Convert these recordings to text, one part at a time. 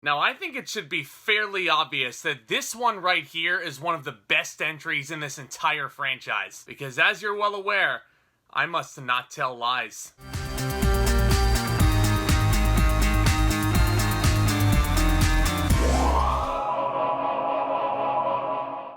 Now, I think it should be fairly obvious that this one right here is one of the best entries in this entire franchise, because as you're well aware, I must not tell lies.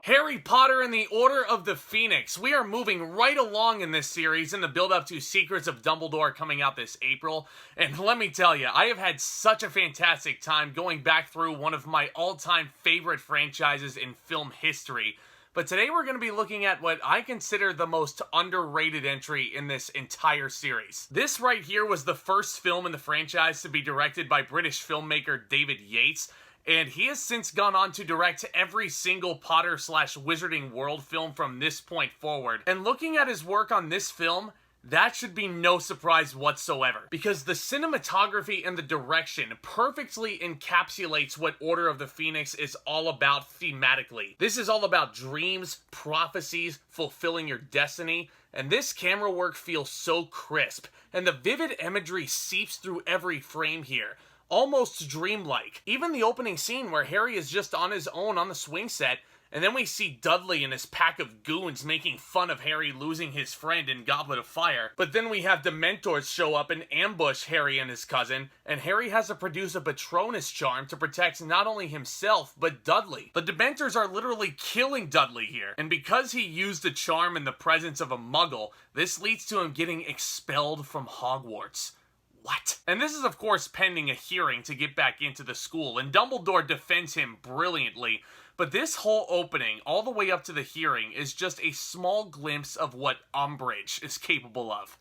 Harry Potter and the Order of the Phoenix. We are moving right along in this series in the build-up to Secrets of Dumbledore coming out this April. And let me tell you, I have had such a fantastic time going back through one of my all-time favorite franchises in film history. But today we're going to be looking at what I consider the most underrated entry in this entire series. This right here was the first film in the franchise to be directed by British filmmaker David Yates. And he has since gone on to direct every single Potter/Wizarding World film from this point forward. And looking at his work on this film, that should be no surprise whatsoever, because the cinematography and the direction perfectly encapsulates what Order of the Phoenix is all about thematically. This is all about dreams, prophecies, fulfilling your destiny, and this camera work feels so crisp, and the vivid imagery seeps through every frame here. Almost dreamlike. Even the opening scene where Harry is just on his own on the swing set, and then we see Dudley and his pack of goons making fun of Harry losing his friend in Goblet of Fire. But then we have Dementors show up and ambush Harry and his cousin, and Harry has to produce a Patronus charm to protect not only himself, but Dudley. The Dementors are literally killing Dudley here, and because he used the charm in the presence of a Muggle, this leads to him getting expelled from Hogwarts. What? And this is of course pending a hearing to get back into the school, and Dumbledore defends him brilliantly, but this whole opening, all the way up to the hearing, is just a small glimpse of what Umbridge is capable of.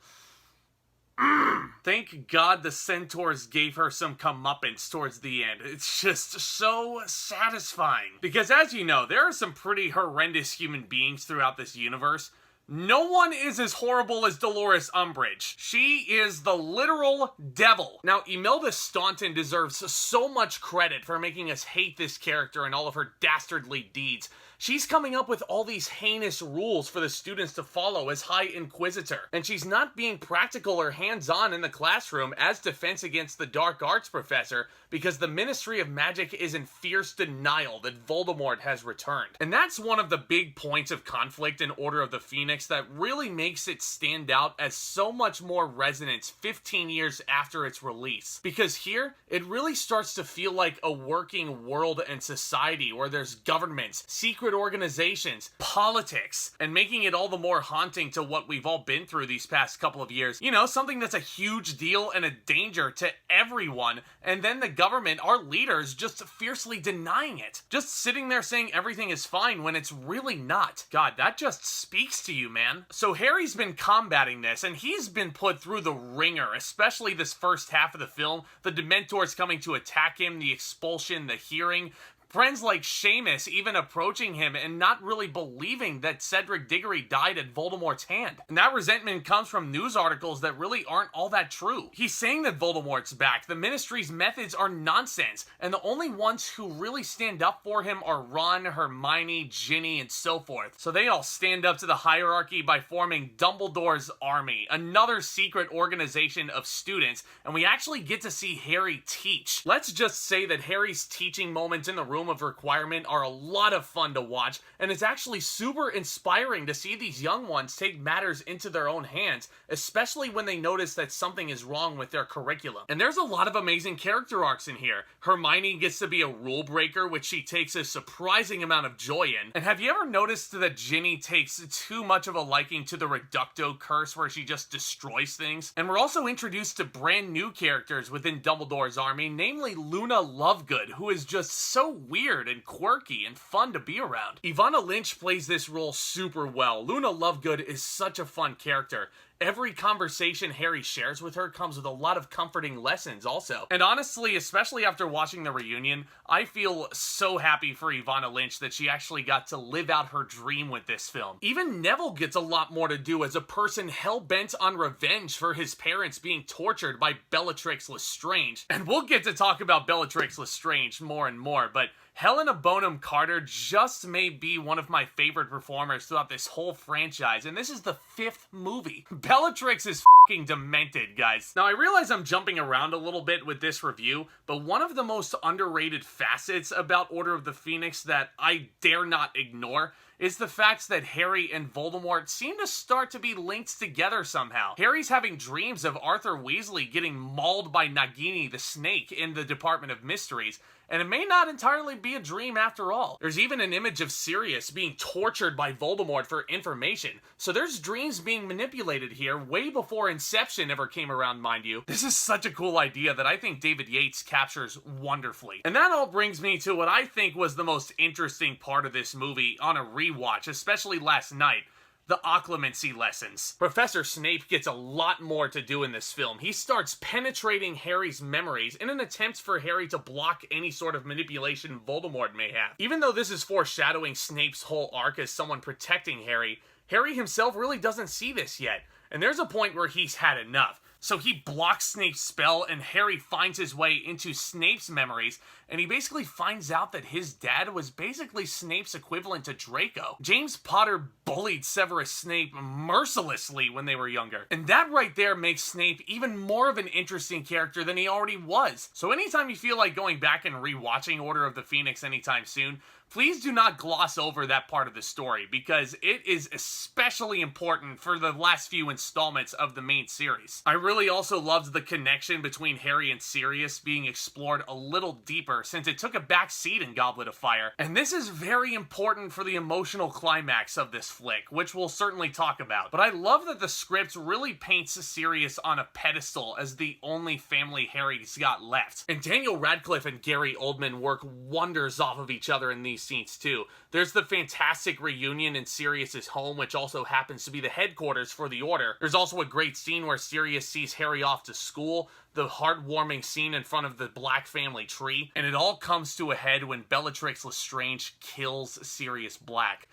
Thank God the Centaurs gave her some comeuppance towards the end. It's just so satisfying. Because as you know, there are some pretty horrendous human beings throughout this universe. No one is as horrible as Dolores Umbridge. She is the literal devil. Now, Imelda Staunton deserves so much credit for making us hate this character and all of her dastardly deeds. She's coming up with all these heinous rules for the students to follow as High Inquisitor, and she's not being practical or hands-on in the classroom as defense against the Dark Arts professor because the Ministry of Magic is in fierce denial that Voldemort has returned. And that's one of the big points of conflict in Order of the Phoenix that really makes it stand out as so much more resonance 15 years after its release. Because here, it really starts to feel like a working world and society where there's governments, secret organizations, politics, and making it all the more haunting to what we've all been through these past couple of years. You know, something that's a huge deal and a danger to everyone, and then the government, our leaders, just fiercely denying it. Just sitting there saying everything is fine when it's really not. God, that just speaks to you, man. So Harry's been combating this, and he's been put through the ringer, especially this first half of the film. The Dementors coming to attack him, the expulsion, the hearing, friends like Seamus even approaching him and not really believing that Cedric Diggory died at Voldemort's hand. And that resentment comes from news articles that really aren't all that true. He's saying that Voldemort's back, the Ministry's methods are nonsense, and the only ones who really stand up for him are Ron, Hermione, Ginny, and so forth. So they all stand up to the hierarchy by forming Dumbledores Army, another secret organization of students, and we actually get to see Harry teach. Let's just say that Harry's teaching moments in the room of requirement are a lot of fun to watch, and it's actually super inspiring to see these young ones take matters into their own hands, especially when they notice that something is wrong with their curriculum. And there's a lot of amazing character arcs in here. Hermione gets to be a rule breaker, which she takes a surprising amount of joy in. And have you ever noticed that Ginny takes too much of a liking to the Reducto curse, where she just destroys things? And we're also introduced to brand new characters within Dumbledore's Army, namely Luna Lovegood, who is just so weird and quirky and fun to be around. Evanna Lynch plays this role super well. Luna Lovegood is such a fun character. Every conversation Harry shares with her comes with a lot of comforting lessons also. And honestly, especially after watching the reunion, I feel so happy for Evanna Lynch that she actually got to live out her dream with this film. Even Neville gets a lot more to do as a person hell-bent on revenge for his parents being tortured by Bellatrix Lestrange. And we'll get to talk about Bellatrix Lestrange more and more, but Helena Bonham Carter just may be one of my favorite performers throughout this whole franchise, and this is the 5th movie. Bellatrix is fucking demented, guys. Now, I realize I'm jumping around a little bit with this review, but one of the most underrated facets about Order of the Phoenix that I dare not ignore is the fact that Harry and Voldemort seem to start to be linked together somehow. Harry's having dreams of Arthur Weasley getting mauled by Nagini the Snake in the Department of Mysteries, and it may not entirely be a dream after all. There's even an image of Sirius being tortured by Voldemort for information, so there's dreams being manipulated here way before Inception ever came around, mind you. This is such a cool idea that I think David Yates captures wonderfully. And that all brings me to what I think was the most interesting part of this movie on a rewatch, especially last night. The occlumency lessons. Professor Snape gets a lot more to do in this film. He starts penetrating Harry's memories in an attempt for Harry to block any sort of manipulation Voldemort may have. Even though this is foreshadowing Snape's whole arc as someone protecting Harry, Harry himself really doesn't see this yet. And there's a point where he's had enough. So he blocks Snape's spell, and Harry finds his way into Snape's memories, and he basically finds out that his dad was basically Snape's equivalent to Draco. James Potter bullied Severus Snape mercilessly when they were younger. And that right there makes Snape even more of an interesting character than he already was. So anytime you feel like going back and rewatching Order of the Phoenix anytime soon, please do not gloss over that part of the story, because it is especially important for the last few installments of the main series. I really also loved the connection between Harry and Sirius being explored a little deeper, since it took a back seat in Goblet of Fire. And this is very important for the emotional climax of this flick, which we'll certainly talk about. But I love that the script really paints Sirius on a pedestal as the only family Harry's got left. And Daniel Radcliffe and Gary Oldman work wonders off of each other in these scenes too. There's the fantastic reunion in Sirius's home, which also happens to be the headquarters for the Order. There's also a great scene where Sirius sees Harry off to school, the heartwarming scene in front of the Black family tree, and it all comes to a head when Bellatrix Lestrange kills Sirius Black.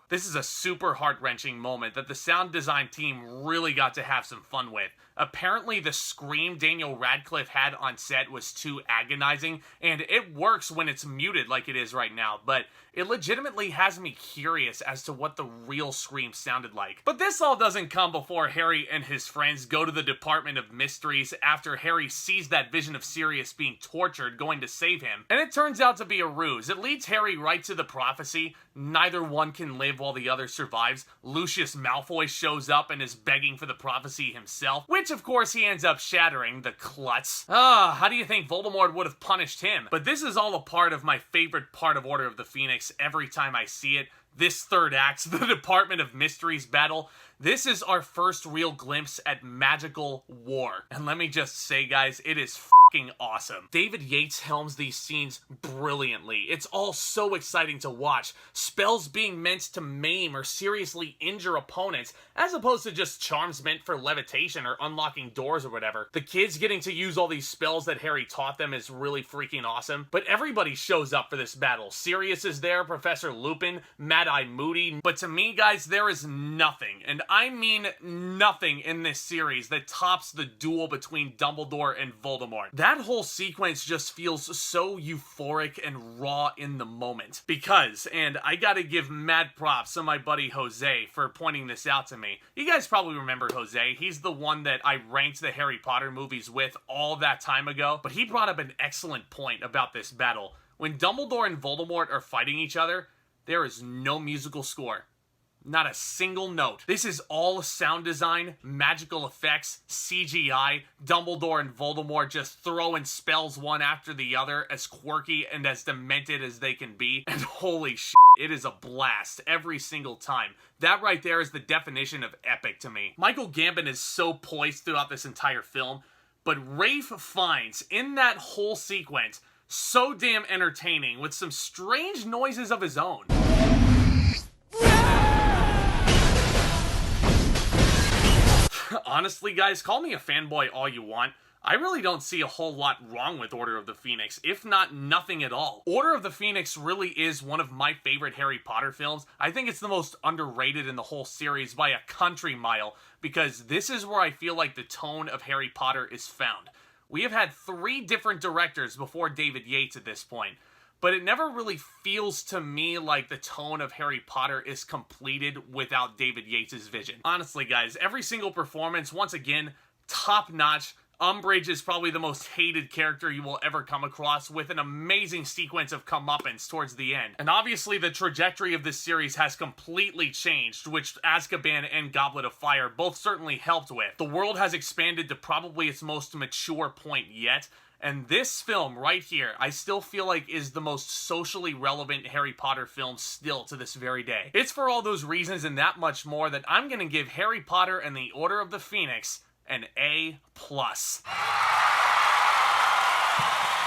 This is a super heart-wrenching moment that the sound design team really got to have some fun with. Apparently, the scream Daniel Radcliffe had on set was too agonizing, and it works when it's muted like it is right now, but it legitimately has me curious as to what the real scream sounded like. But this all doesn't come before Harry and his friends go to the Department of Mysteries after Harry sees that vision of Sirius being tortured going to save him, and it turns out to be a ruse. It leads Harry right to the prophecy. Neither one can live while the other survives. Lucius Malfoy shows up and is begging for the prophecy himself, which of course he ends up shattering, the klutz. How do you think Voldemort would have punished him? But this is all a part of my favorite part of Order of the Phoenix every time I see it. This third act, the Department of Mysteries battle. This is our first real glimpse at magical war. And let me just say, guys, it is fucking awesome. David Yates helms these scenes brilliantly. It's all so exciting to watch. Spells being meant to maim or seriously injure opponents, as opposed to just charms meant for levitation or unlocking doors or whatever. The kids getting to use all these spells that Harry taught them is really freaking awesome. But everybody shows up for this battle. Sirius is there, Professor Lupin, Mad-Eye Moody. But to me, guys, there is nothing, and I mean nothing in this series that tops the duel between Dumbledore and Voldemort. That whole sequence just feels so euphoric and raw in the moment. Because, and I gotta give mad props to my buddy Jose for pointing this out to me. You guys probably remember Jose. He's the one that I ranked the Harry Potter movies with all that time ago. But he brought up an excellent point about this battle. When Dumbledore and Voldemort are fighting each other, there is no musical score. Not a single note. This is all sound design, magical effects, CGI, Dumbledore and Voldemort just throwing spells one after the other, as quirky and as demented as they can be. And holy shit, it is a blast every single time. That right there is the definition of epic to me. Michael Gambon is so poised throughout this entire film, but Rafe finds in that whole sequence so damn entertaining with some strange noises of his own. Honestly, guys, call me a fanboy all you want. I really don't see a whole lot wrong with Order of the Phoenix, if not nothing at all. Order of the Phoenix really is one of my favorite Harry Potter films. I think it's the most underrated in the whole series by a country mile, because this is where I feel like the tone of Harry Potter is found. We have had 3 different directors before David Yates at this point, but it never really feels to me like the tone of Harry Potter is completed without David Yates' vision. Honestly, guys, every single performance, once again, top-notch. Umbridge is probably the most hated character you will ever come across, with an amazing sequence of comeuppance towards the end. And obviously the trajectory of this series has completely changed, which Azkaban and Goblet of Fire both certainly helped with. The world has expanded to probably its most mature point yet, and this film right here, I still feel like is the most socially relevant Harry Potter film still to this very day. It's for all those reasons and that much more that I'm gonna give Harry Potter and the Order of the Phoenix an A+.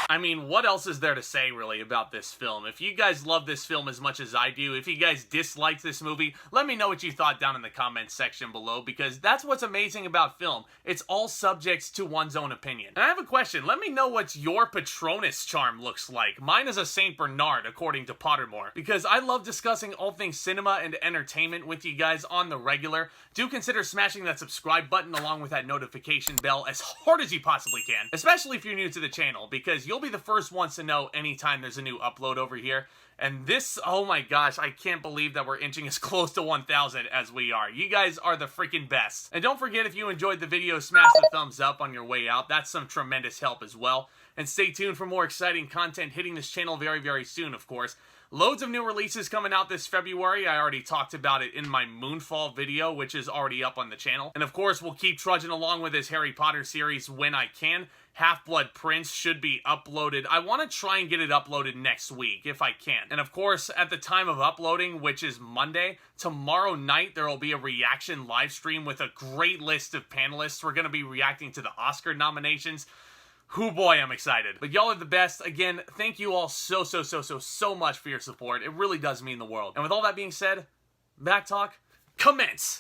I mean, what else is there to say, really, about this film? If you guys love this film as much as I do, if you guys disliked this movie, let me know what you thought down in the comments section below, because that's what's amazing about film. It's all subject to one's own opinion. And I have a question. Let me know what your Patronus charm looks like. Mine is a St. Bernard, according to Pottermore, because I love discussing all things cinema and entertainment with you guys on the regular. Do consider smashing that subscribe button along with that notification bell as hard as you possibly can, especially if you're new to the channel, because you'll be the first ones to know anytime there's a new upload over here. And this, oh my gosh, I can't believe that we're inching as close to 1,000 as we are. You guys are the freaking best. And don't forget, if you enjoyed the video, smash the thumbs up on your way out. That's some tremendous help as well. And stay tuned for more exciting content hitting this channel very, very soon, of course. Loads of new releases coming out this February. I already talked about it in my Moonfall video, which is already up on the channel. And of course, we'll keep trudging along with this Harry Potter series when I can. Half-Blood Prince should be uploaded. I want to try and get it uploaded next week, if I can. And of course, at the time of uploading, which is Monday, tomorrow night, there will be a reaction live stream with a great list of panelists. We're going to be reacting to the Oscar nominations. Hoo boy, I'm excited. But y'all are the best. Again, thank you all so much for your support. It really does mean the world. And with all that being said, back talk, commence!